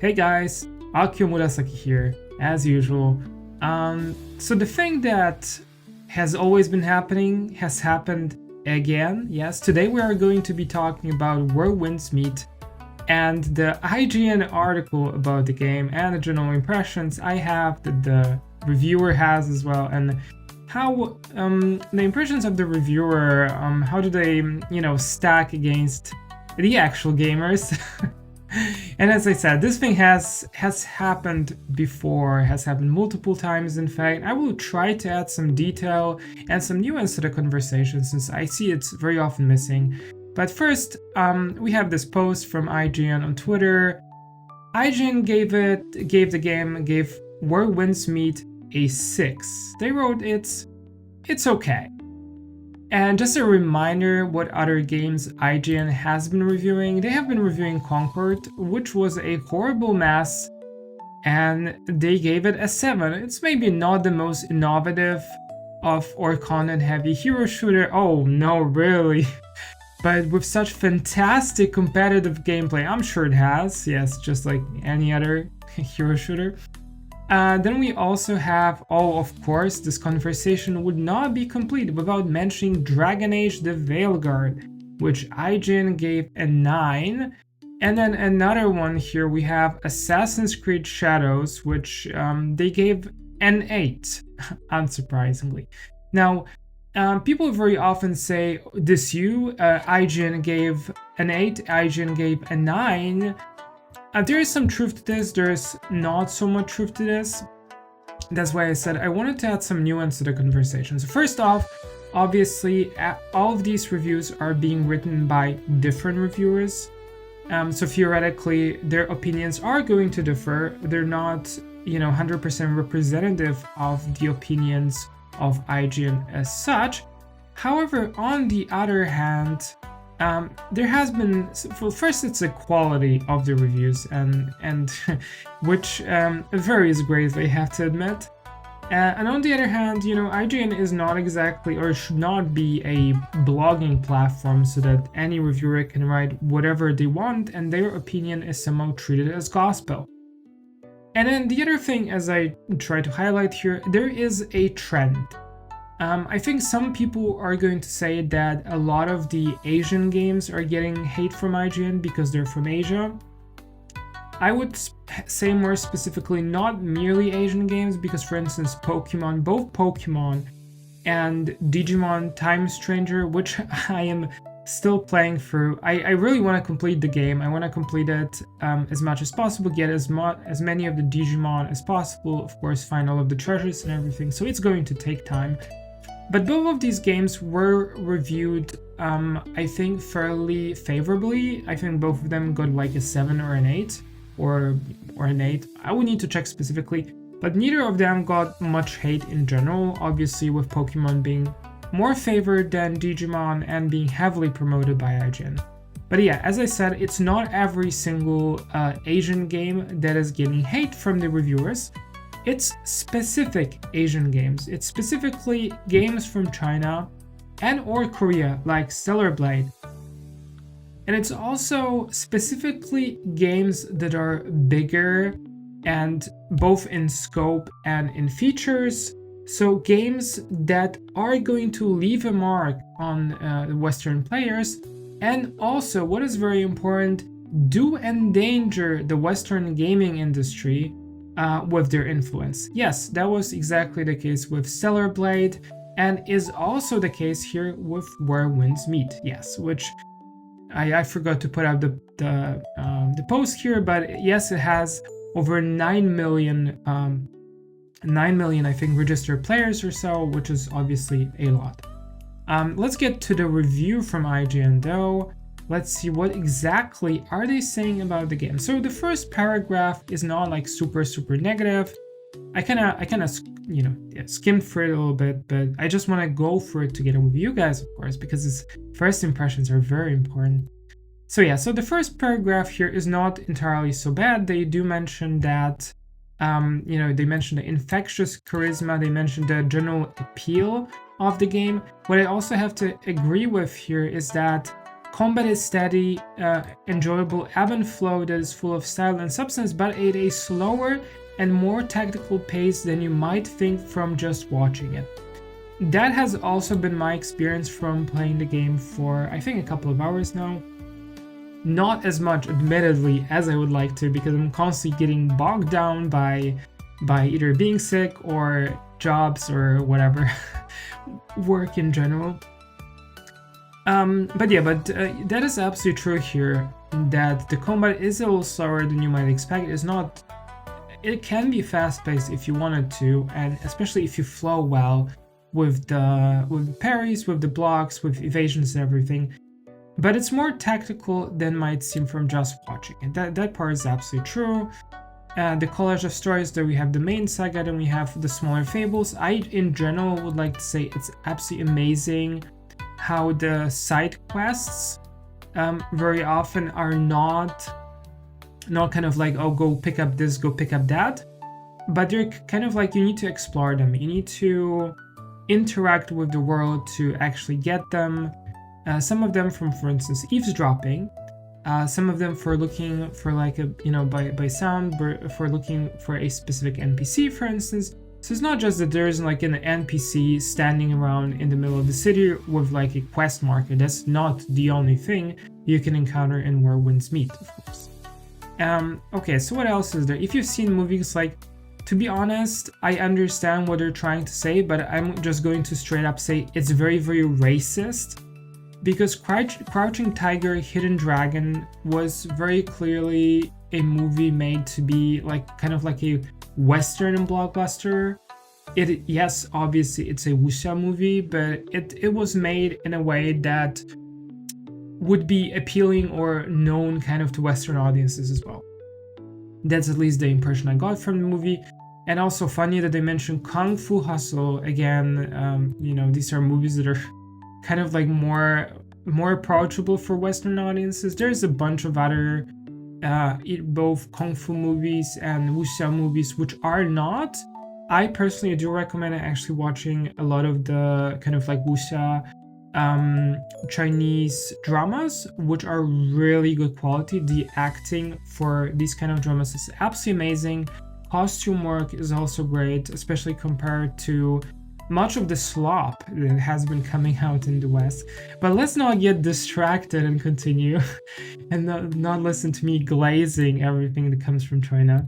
Hey guys, Akio Murasaki here, as usual. So the thing that has always been happening has happened again. Yes, today we are going to be talking about Where Winds Meet and the IGN article about the game and the general impressions I have that the reviewer has as well, and how the impressions of the reviewer, how do they, stack against the actual gamers. And as I said, this thing has happened before, has happened multiple times. In fact, I will try to add some detail and some nuance to the conversation since I see it's very often missing. But first, we have this post from IGN on Twitter. IGN gave Where Winds Meet a 6. They wrote it's okay. And just a reminder what other games IGN has been reviewing. They have been reviewing Concord, which was a horrible mess, and they gave it a 7. It's maybe not the most innovative or content-heavy hero shooter. Oh no, really? But with such fantastic competitive gameplay, I'm sure it has. Yes, just like any other hero shooter. Then we also have, of course, this conversation would not be complete without mentioning Dragon Age the Veilguard, which IGN gave a 9. And then another one here, we have Assassin's Creed Shadows, which they gave an 8, unsurprisingly. Now, people very often say, IGN gave an 8, IGN gave a 9. There is some truth to this, there's not so much truth to this. That's why I said I wanted to add some nuance to the conversation. So first off, obviously, all of these reviews are being written by different reviewers. So theoretically, their opinions are going to differ. They're not, 100% representative of the opinions of IGN as such. However, on the other hand, there has been, well, first it's the quality of the reviews and which varies greatly, I have to admit. And on the other hand, IGN is not exactly, or should not be, a blogging platform so that any reviewer can write whatever they want and their opinion is somehow treated as gospel. And then the other thing, as I try to highlight here, there is a trend. I think some people are going to say that a lot of the Asian games are getting hate from IGN because they're from Asia. I would say more specifically not merely Asian games, because for instance both Pokemon and Digimon Time Stranger, which I am still playing through. I really want to complete the game. I want to complete it as much as possible, get as many of the Digimon as possible, of course find all of the treasures and everything, so it's going to take time. But both of these games were reviewed, I think, fairly favorably. I think both of them got like a 7 or an 8, or an 8. I would need to check specifically, but neither of them got much hate in general, obviously with Pokemon being more favored than Digimon and being heavily promoted by IGN. But yeah, as I said, it's not every single Asian game that is getting hate from the reviewers. It's specific Asian games. It's specifically games from China and or Korea, like Stellar Blade. And it's also specifically games that are bigger, and both in scope and in features. So games that are going to leave a mark on Western players, and also, what is very important, do endanger the Western gaming industry with their influence. Yes, that was exactly the case with Stellar Blade, and is also the case here with Where Winds Meet. Yes, which I forgot to put out the post here, but yes, it has over 9 million I think registered players or so, which is obviously a lot. Let's get to the review from IGN though. Let's see what exactly are they saying about the game. So the first paragraph is not like super negative. I kind of skimmed through it a little bit, but I just want to go for it together with you guys, of course, because its first impressions are very important. So yeah, so the first paragraph here is not entirely so bad. They do mention that they mentioned the infectious charisma, they mentioned the general appeal of the game. What I also have to agree with here is that Combat is steady, enjoyable ebb and flow that is full of style and substance, but at a slower and more tactical pace than you might think from just watching it. That has also been my experience from playing the game for, I think, a couple of hours now. Not as much, admittedly, as I would like to, because I'm constantly getting bogged down by either being sick or jobs or whatever, work in general. But that is absolutely true here, that the combat is a little slower than you might expect. It can be fast-paced if you wanted to, and especially if you flow well with the parries, with the blocks, with evasions and everything. But it's more tactical than might seem from just watching it. That part is absolutely true. The collage of stories, that we have the main saga, then we have the smaller fables. I, in general, would like to say it's absolutely amazing how the side quests very often are not kind of like, oh, go pick up this, go pick up that, but they're kind of like, you need to explore them, you need to interact with the world to actually get them. Some of them from, for instance, eavesdropping, some of them for looking for like a, by sound, for looking for a specific NPC, for instance. So it's not just that there's like an NPC standing around in the middle of the city with like a quest marker. That's not the only thing you can encounter in Where Winds Meet, of course. Okay, so what else is there? If you've seen movies, like, to be honest, I understand what they're trying to say, but I'm just going to straight up say it's very, very racist. Because Crouching Tiger, Hidden Dragon was very clearly a movie made to be like kind of like a Western blockbuster. Yes, obviously it's a wuxia movie, but it was made in a way that would be appealing or known kind of to Western audiences as well. That's at least the impression I got from the movie. And also funny that they mentioned Kung Fu Hustle again. These are movies that are kind of like more approachable for Western audiences. There's a bunch of other both kung fu movies and wuxia movies which are not. I personally do recommend actually watching a lot of the kind of like wuxia Chinese dramas, which are really good quality. The acting for these kind of dramas is absolutely amazing. Costume work is also great, especially compared to much of the slop that has been coming out in the West. But let's not get distracted and continue and not listen to me glazing everything that comes from China.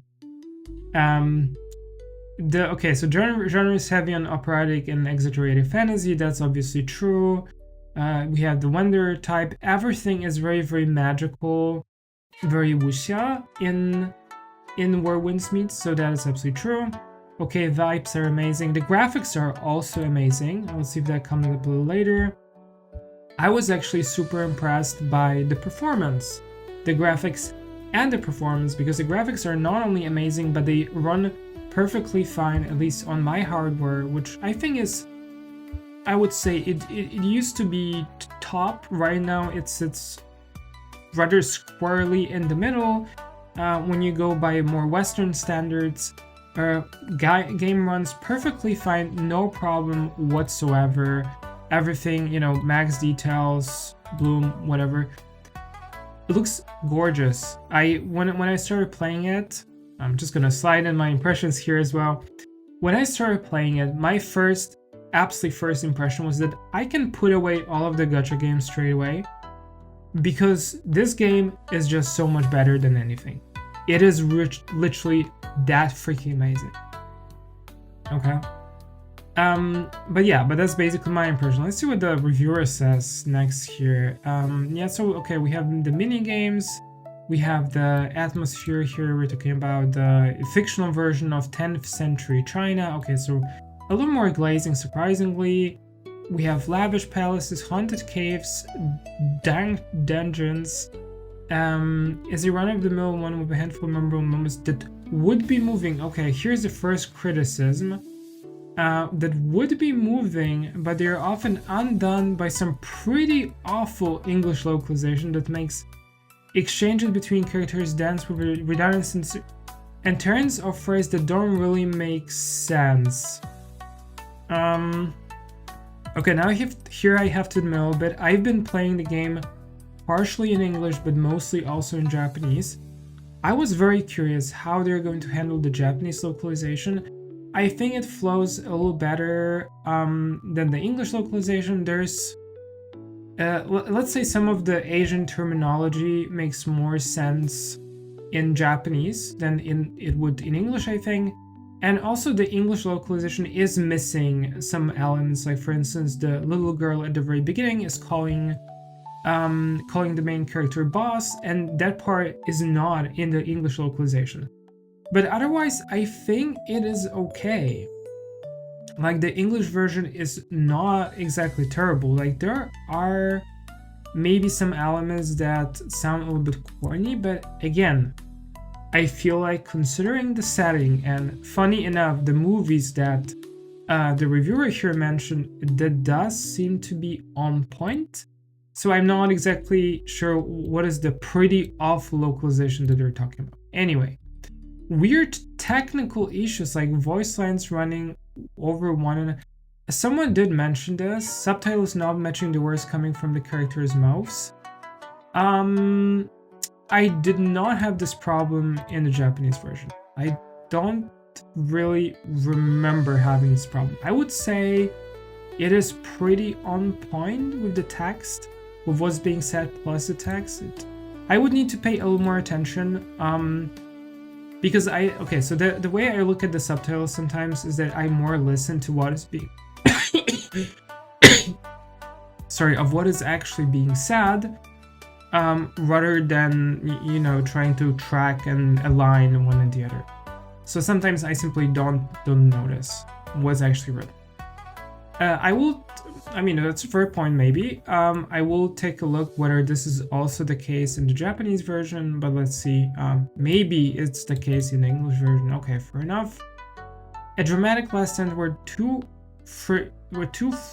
So genre is heavy on operatic and exaggerated fantasy. That's obviously true. We have the Wanderer type. Everything is very, very magical, very wuxia in Where Winds Meet, so that is absolutely true. Okay, vibes are amazing. The graphics are also amazing. I'll see if that comes up a little later. I was actually super impressed by the performance, the graphics and the performance, because the graphics are not only amazing, but they run perfectly fine, at least on my hardware, which I think is, I would say it used to be top. Right now it's rather squarely in the middle. When you go by more Western standards, game runs perfectly fine, no problem whatsoever. Everything, max details, bloom, whatever. It looks gorgeous. When I started playing it, I'm just gonna slide in my impressions here as well. When I started playing it, my absolute first impression was that I can put away all of the gacha games straight away, because this game is just so much better than anything. It is literally that freaking amazing. Okay. But that's basically my impression. Let's see what the reviewer says next here. We have the mini games. We have the atmosphere here. We're talking about the fictional version of 10th century China. Okay, so a little more glazing, surprisingly. We have lavish palaces, haunted caves, dank dungeons. Is a run-of-the-mill one with a handful of memorable moments that would be moving. Okay, here's the first criticism. That would be moving, but they are often undone by some pretty awful English localization that makes exchanges between characters dance with redundancy and turns of phrase that don't really make sense. Okay, now here I have to admit a little bit. I've been playing the game partially in English, but mostly also in Japanese. I was very curious how they're going to handle the Japanese localization. I think it flows a little better than the English localization. There's, let's say, some of the Asian terminology makes more sense in Japanese than it would in English, I think. And also the English localization is missing some elements, like for instance, the little girl at the very beginning is calling the main character boss, and that part is not in the English localization. But otherwise, I think it is okay. Like, the English version is not exactly terrible. Like, there are maybe some elements that sound a little bit corny, but again, I feel like considering the setting, and funny enough, the movies that the reviewer here mentioned, that does seem to be on point. So I'm not exactly sure what is the pretty off localization that they're talking about. Anyway, weird technical issues like voice lines running over one another. Someone did mention this. Subtitles not matching the words coming from the characters' mouths. I did not have this problem in the Japanese version. I don't really remember having this problem. I would say it is pretty on point with the text, with what's being said plus the text. I would need to pay a little more attention because so the way I look at the subtitles sometimes is that I more listen to what is being of what is actually being said, rather than trying to track and align one and the other. So sometimes I simply don't notice what's actually written. That's a fair point maybe. I will take a look whether this is also the case in the Japanese version, but let's see. Maybe it's the case in the English version. Okay, fair enough. A dramatic last stand where two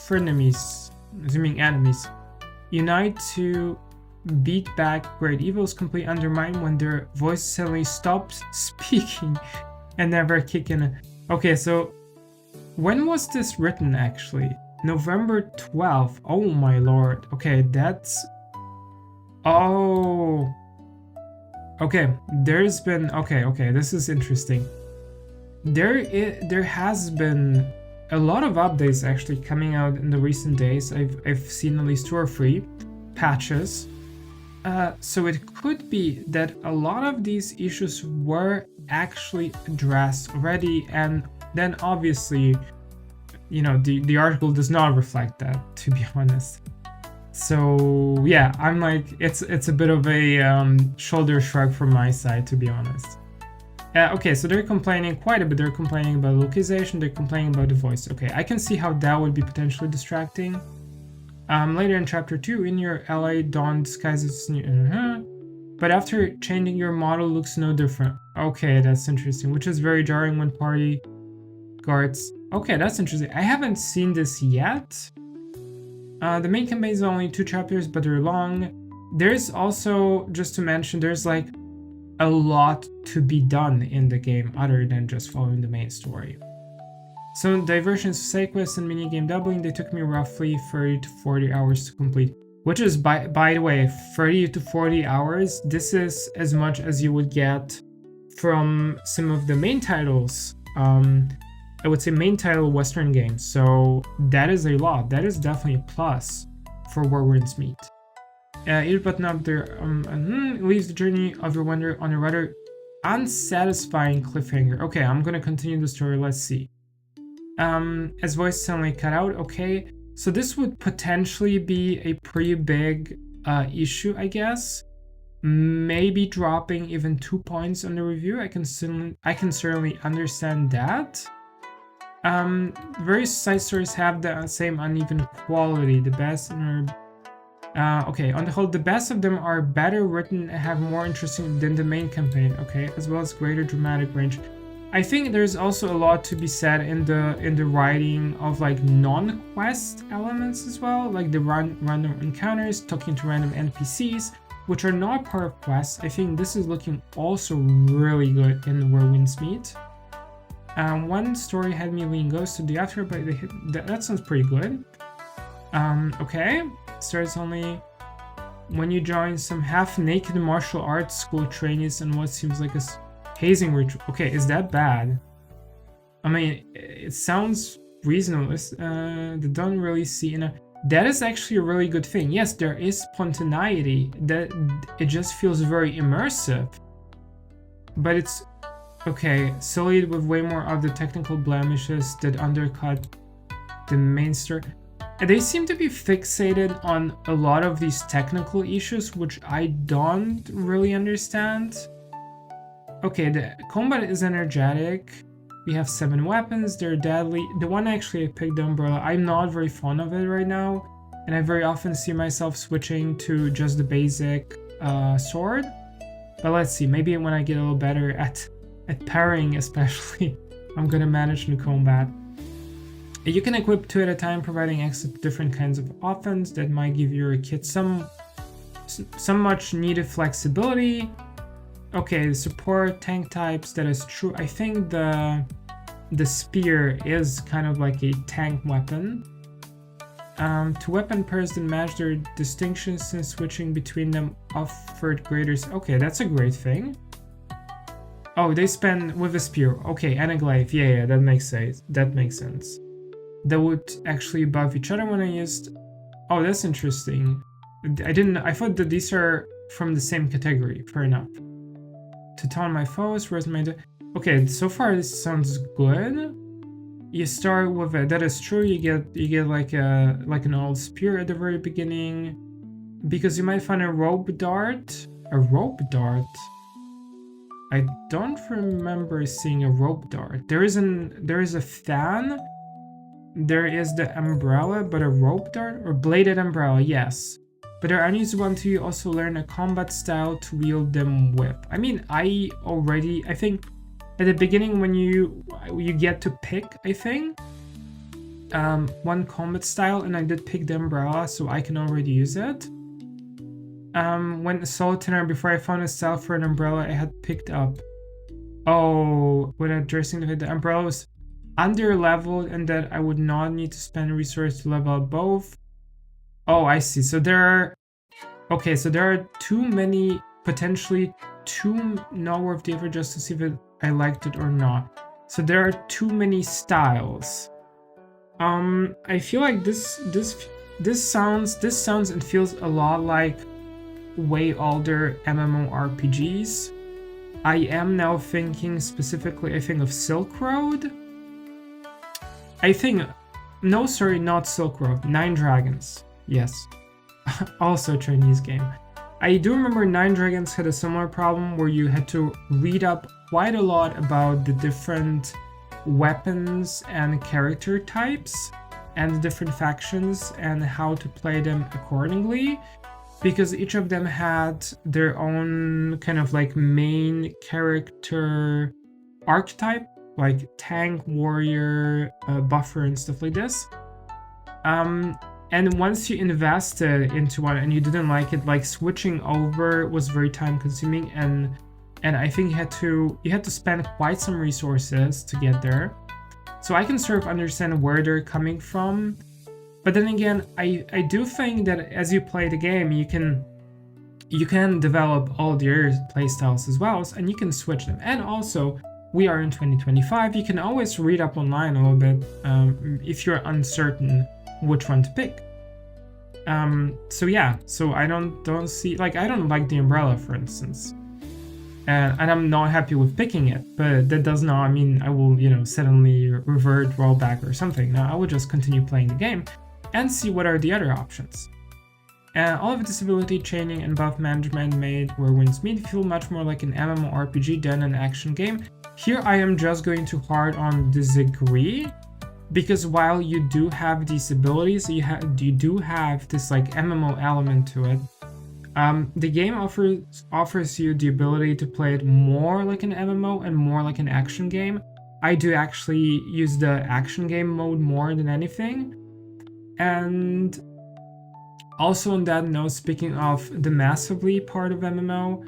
frenemies, assuming enemies, unite to beat back great evils, completely undermined when their voice suddenly stops speaking and never kick in. Okay, so when was this written actually? November 12th. Oh my lord. Okay, that's... Oh. Okay, there's been... Okay, this is interesting. There has been a lot of updates actually coming out in the recent days. I've seen at least 2 or 3 patches. So it could be that a lot of these issues were actually addressed already, and then obviously, the article does not reflect that, to be honest. So yeah, I'm like, it's a bit of a shoulder shrug from my side, to be honest. Okay, so they're complaining quite a bit. They're complaining about localization, they're complaining about the voice. Okay, I can see how that would be potentially distracting. Later in chapter 2, in your ally, Dawn disguises but after changing, your model looks no different. Okay, that's interesting, which is very jarring when party guards... Okay, that's interesting. I haven't seen this yet. The main campaign is only 2 chapters, but they're long. There's also, just to mention, there's like a lot to be done in the game other than just following the main story. So diversions, side quests, and minigame doubling, they took me roughly 30 to 40 hours to complete. Which is, by the way, 30 to 40 hours. This is as much as you would get from some of the main titles. I would say main title Western games. So that is a lot. That is definitely a plus for War Winds Meet. Eat button up there leaves the journey of your wonder on a rather unsatisfying cliffhanger. Okay, I'm gonna continue the story. Let's see. As voice suddenly cut out. Okay, so this would potentially be a pretty big issue, I guess. Maybe dropping even 2 points on the review. I can certainly understand that. Various side stories have the same uneven quality. The best okay, on the whole, the best of them are better written and have more interesting than the main campaign. Okay, as well as greater dramatic range. I think there's also a lot to be said in the writing of like non-quest elements as well, like the random encounters, talking to random NPCs, which are not part of quests. I think this is looking also really good in Where Winds Meet. One story had me lean ghost to the after, but that sounds pretty good. Okay, stories only when you join some half-naked martial arts school trainees and what seems like a hazing ritual. Okay, is that bad? I mean, it sounds reasonable. They don't really see enough. That is actually a really good thing. Yes, there is spontaneity. That it just feels very immersive. But it's okay, sullied with way more of the technical blemishes that undercut the main story. And they seem to be fixated on a lot of these technical issues, which I don't really understand. Okay, the combat is energetic. We have 7 weapons, they're deadly. The one actually I picked, the umbrella, I'm not very fond of it right now. And I very often see myself switching to just the basic sword. But let's see, maybe when I get a little better at parrying especially, I'm gonna manage the combat. You can equip 2 at a time, providing access to different kinds of offense that might give your kit some much needed flexibility. Okay, support tank types, that is true. I think the spear is kind of like a tank weapon. To weapon pairs that match their distinctions since switching between them offered greater. Okay, that's a great thing. Oh, they spend with a spear. Okay, and a glaive. Yeah, that makes sense. That makes sense. That would actually buff each other when I used. Oh, that's interesting. I thought that these are from the same category. Fair enough. To taunt my foes, where's my... Okay, so far this sounds good. You start with it. That is true. You get like an old spear at the very beginning, because you might find a rope dart. A rope dart. I don't remember seeing a rope dart. There is a fan. There is the umbrella, but a rope dart or bladed umbrella, yes. But there are needs one to you also learn a combat style to wield them with. I mean, I think at the beginning when you get to pick, I think, one combat style, and I did pick the umbrella, so I can already use it. When solitaire, before I found a style for an umbrella, I had picked up. Oh, when addressing the umbrella was under leveled, and that I would not need to spend resources to level up both. Oh, I see. So there are... Okay, so there are potentially too not worth the effort just to see if I liked it or not. So there are too many styles. I feel like this sounds and feels a lot like way older MMORPGs. I am now thinking specifically, I think of Silk Road. Not Silk Road, Nine Dragons. Yes, also a Chinese game. I do remember Nine Dragons had a similar problem where you had to read up quite a lot about the different weapons and character types and the different factions and how to play them accordingly, because each of them had their own kind of like main character archetype, like tank, warrior, buffer, and stuff like this. And once you invested into one and you didn't like it, like switching over was very time consuming, and I think you had to spend quite some resources to get there. So I can sort of understand where they're coming from. But then again, I do think that as you play the game, you can develop all the other playstyles as well, and you can switch them. And also, we are in 2025, you can always read up online a little bit if you're uncertain which one to pick. So yeah, so I don't see, like, I don't like the umbrella, for instance. And I'm not happy with picking it, but that does not mean I will, suddenly revert, roll back or something. No, I will just continue playing the game and see what are the other options. All of this ability chaining and buff management made Whirlwind's Meet feel much more like an MMORPG than an action game. Here I am just going too hard on disagree, because while you do have these abilities, you do have this like MMO element to it. The game offers you the ability to play it more like an MMO and more like an action game. I do actually use the action game mode more than anything. And also on that note, speaking of the massively part of MMO,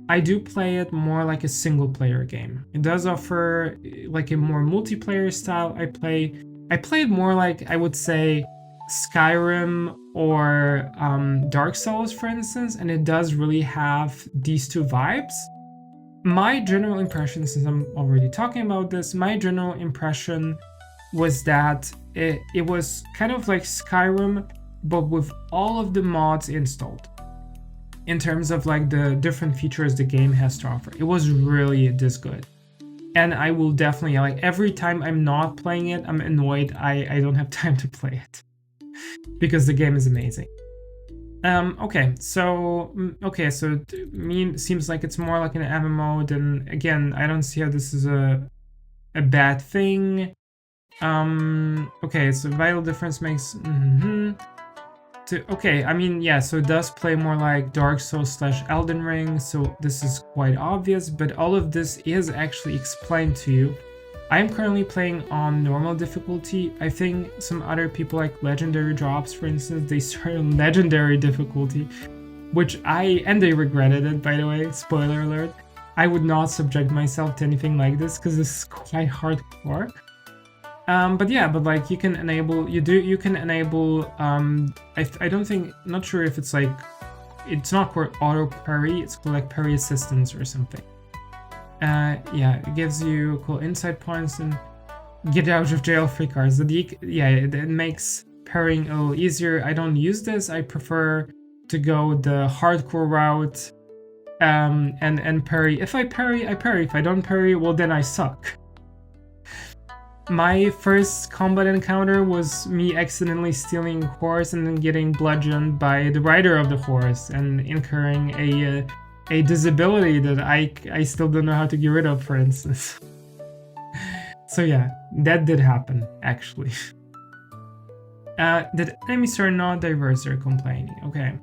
I do play it more like a single player game. It does offer like a more multiplayer style. I play it more like, I would say, Skyrim or Dark Souls, for instance, and it does really have these two vibes. My general impression, since I'm already talking about this, my general impression was that it was kind of like Skyrim, but with all of the mods installed. In terms of like the different features the game has to offer, it was really this good. And I will definitely, like, every time I'm not playing it, I'm annoyed I don't have time to play it because the game is amazing. Okay, so me seems like it's more like an MMO. Then again, I don't see how this is a bad thing. Okay, so vital difference makes okay, I mean, yeah, so it does play more like Dark Souls / Elden Ring, so this is quite obvious, but all of this is actually explained to you. I'm currently playing on normal difficulty. I think some other people, like Legendary Drops, for instance, they started on Legendary difficulty, which they regretted it, by the way, spoiler alert. I would not subject myself to anything like this, because this is quite hardcore. But yeah, but like you can enable, I don't think, not sure if it's like, it's not called auto parry, it's called like parry assistance or something. Yeah, it gives you cool insight points and get out of jail free cards. It makes parrying a little easier. I don't use this, I prefer to go the hardcore route, and parry. If I parry, I parry. If I don't parry, well then I suck. My first combat encounter was me accidentally stealing a horse and then getting bludgeoned by the rider of the horse and incurring a disability that I still don't know how to get rid of, for instance. So yeah, that did happen, actually. That enemies are not diverse, they're complaining. Okay.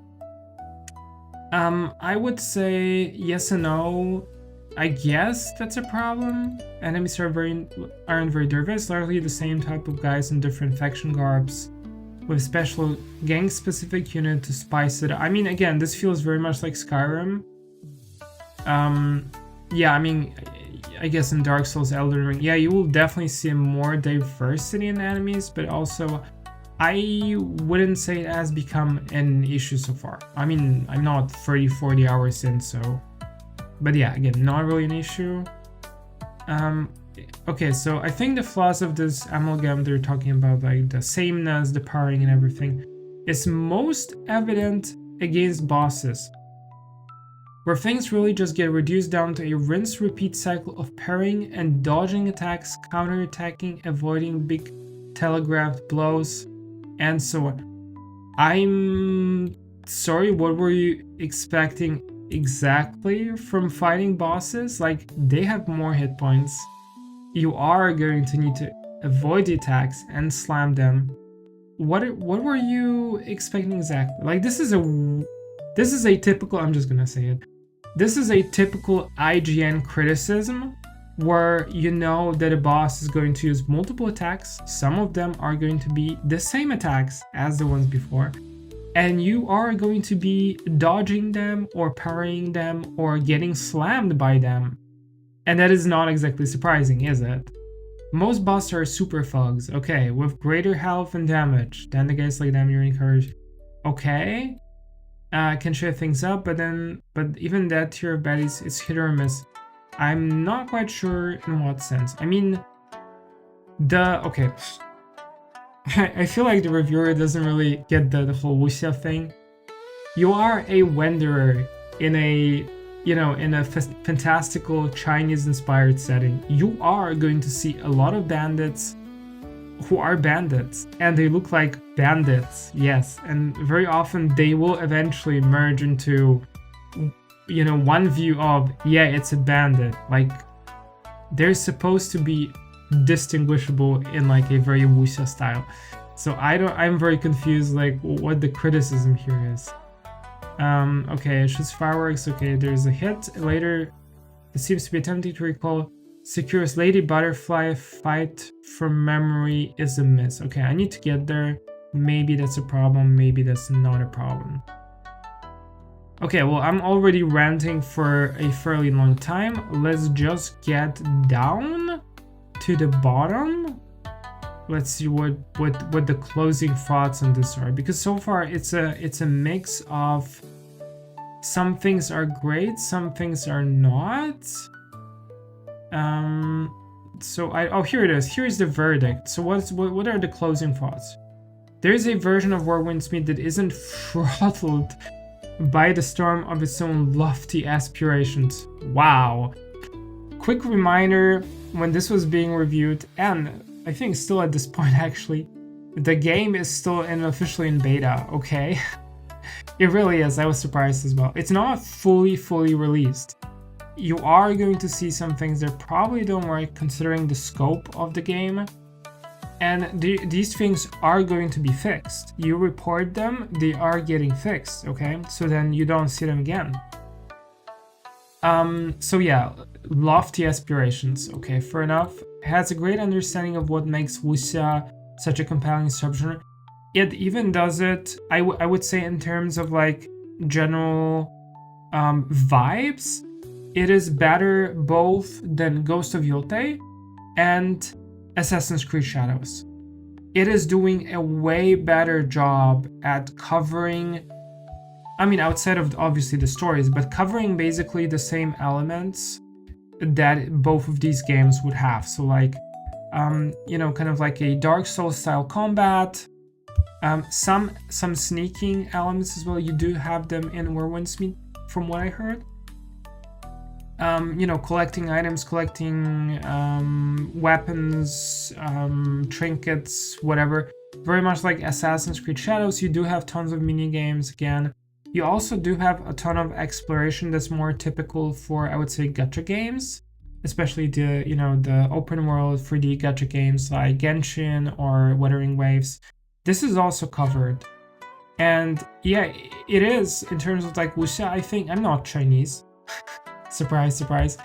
I would say yes and no. I guess that's a problem. Enemies aren't very diverse, largely the same type of guys in different faction garbs, with special gang-specific unit to spice it up. I mean, again, this feels very much like Skyrim. Yeah, I mean, I guess in Dark Souls, Elden Ring, yeah, you will definitely see more diversity in enemies, but also I wouldn't say it has become an issue so far. I mean, I'm not 30-40 hours in, so... But yeah, again, not really an issue. Okay, so I think the flaws of this amalgam they're talking about, like the sameness, the parrying and everything, is most evident against bosses, where things really just get reduced down to a rinse-repeat cycle of parrying and dodging attacks, counter-attacking, avoiding big telegraphed blows, and so on. I'm sorry, what were you expecting exactly from fighting bosses? Like, they have more hit points. You are going to need to avoid the attacks and slam them. What were you expecting exactly? Like, this is a typical, I'm just gonna say it. This is a typical IGN criticism where you know that a boss is going to use multiple attacks. Some of them are going to be the same attacks as the ones before, and you are going to be dodging them or parrying them or getting slammed by them. And that is not exactly surprising, is it? Most bosses are super thugs, okay, with greater health and damage than the guys like them you're encouraged. Okay, can share things up, but even that tier of baddies is hit or miss. I'm not quite sure in what sense. I mean, okay. I feel like the reviewer doesn't really get the whole wuxia thing. You are a wanderer in a, in a fantastical Chinese-inspired setting. You are going to see a lot of bandits who are bandits, and they look like bandits, yes. And very often they will eventually merge into, one view of, yeah, it's a bandit. Like, they're supposed to be distinguishable in like a very wuxia style. So I'm very confused like what the criticism here is. Okay, it shoots fireworks. Okay, there's a hit. Later, it seems to be attempting to recall secures Lady Butterfly fight from memory is a miss. Okay, I need to get there. Maybe that's a problem, maybe that's not a problem. Okay, well, I'm already ranting for a fairly long time. Let's just get down to the bottom. let's see what the closing thoughts on this are, because so far it's a mix of some things are great, some things are not. So here it is. Here's the verdict. So what are the closing thoughts? There is a version of Windsmeet that isn't throttled by the storm of its own lofty aspirations. Wow. Quick reminder, when this was being reviewed, and I think still at this point actually, the game is still officially in beta, okay? It really is. I was surprised as well. It's not fully released. You are going to see some things that probably don't work considering the scope of the game. And these things are going to be fixed. You report them, they are getting fixed, okay? So then you don't see them again. So yeah, lofty aspirations, okay, fair enough. Has a great understanding of what makes wuxia such a compelling subgenre. It even does it, I would say, in terms of like general vibes. It is better both than Ghost of Yotei and Assassin's Creed Shadows. It is doing a way better job at covering, I mean, outside of obviously the stories, but covering basically the same elements that both of these games would have. So like, you know, kind of like a Dark Souls style combat, some sneaking elements as well. You do have them in Windsmeet, from what I heard. You know, collecting items, collecting weapons, trinkets, whatever. Very much like Assassin's Creed Shadows, you do have tons of mini games again. You also do have a ton of exploration that's more typical for, I would say, gacha games, especially the, you know, the open world 3D gacha games like Genshin or Wuthering Waves. This is also covered. And yeah, it is in terms of like wuxia. I think I'm not Chinese. Surprise, surprise.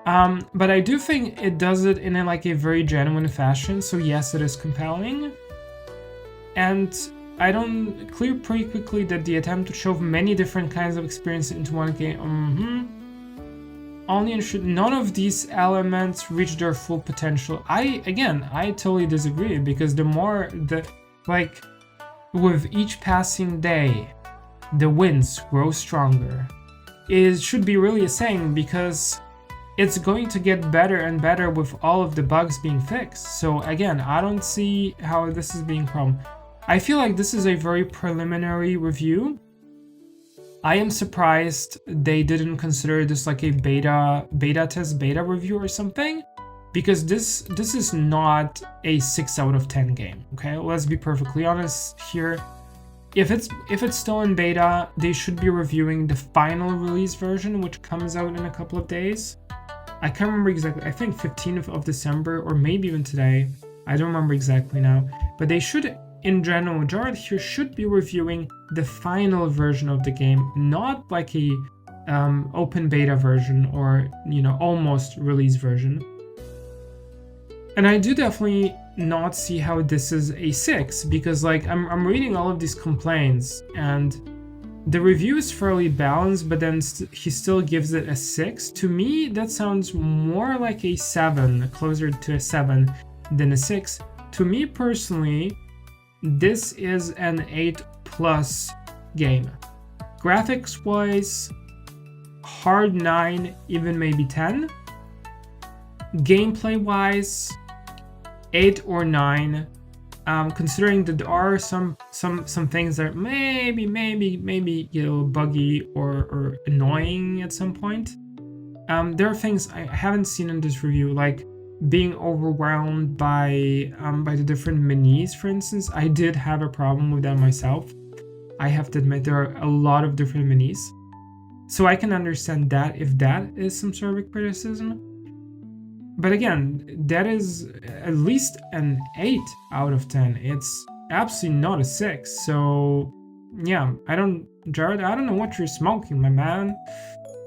But I do think it does it in a very genuine fashion. So yes, it is compelling. And I don't clear pretty quickly that the attempt to shove many different kinds of experience into one game, only ensure none of these elements reach their full potential. I totally disagree, because with each passing day, the wins grow stronger. It should be really a saying, because it's going to get better and better with all of the bugs being fixed. So again, I don't see how this is being a problem. I feel like this is a very preliminary review. I am surprised they didn't consider this like a beta review or something, because this is not a 6 out of 10 game. Okay, let's be perfectly honest here. If it's still in beta, they should be reviewing the final release version, which comes out in a couple of days. I can't remember exactly. I think 15th of December, or maybe even today. I don't remember exactly now. But they should, in general majority here, should be reviewing the final version of the game, not like a open beta version or, you know, almost release version. And I do definitely not see how this is a 6, because like I'm reading all of these complaints and the review is fairly balanced, but then he still gives it a 6. To me, that sounds more like a 7, closer to a 7 than a 6. To me personally, this is an 8+ game. Graphics wise, hard 9, even maybe 10. Gameplay wise, 8 or 9, considering that there are some things that maybe get a little buggy or annoying at some point. There are things I haven't seen in this review, like being overwhelmed by the different menus, for instance. I did have a problem with that myself. I have to admit, there are a lot of different menus, so I can understand that if that is some sort of criticism. But again, that is at least an 8 out of 10. It's absolutely not a 6. So yeah, Jared, I don't know what you're smoking, my man,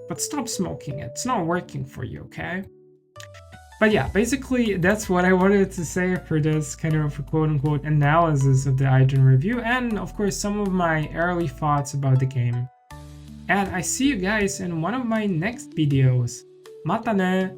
but stop smoking it. It's not working for you, okay? But yeah, basically that's what I wanted to say for this kind of quote-unquote analysis of the IGN review, and of course some of my early thoughts about the game. And I see you guys in one of my next videos. Mata ne!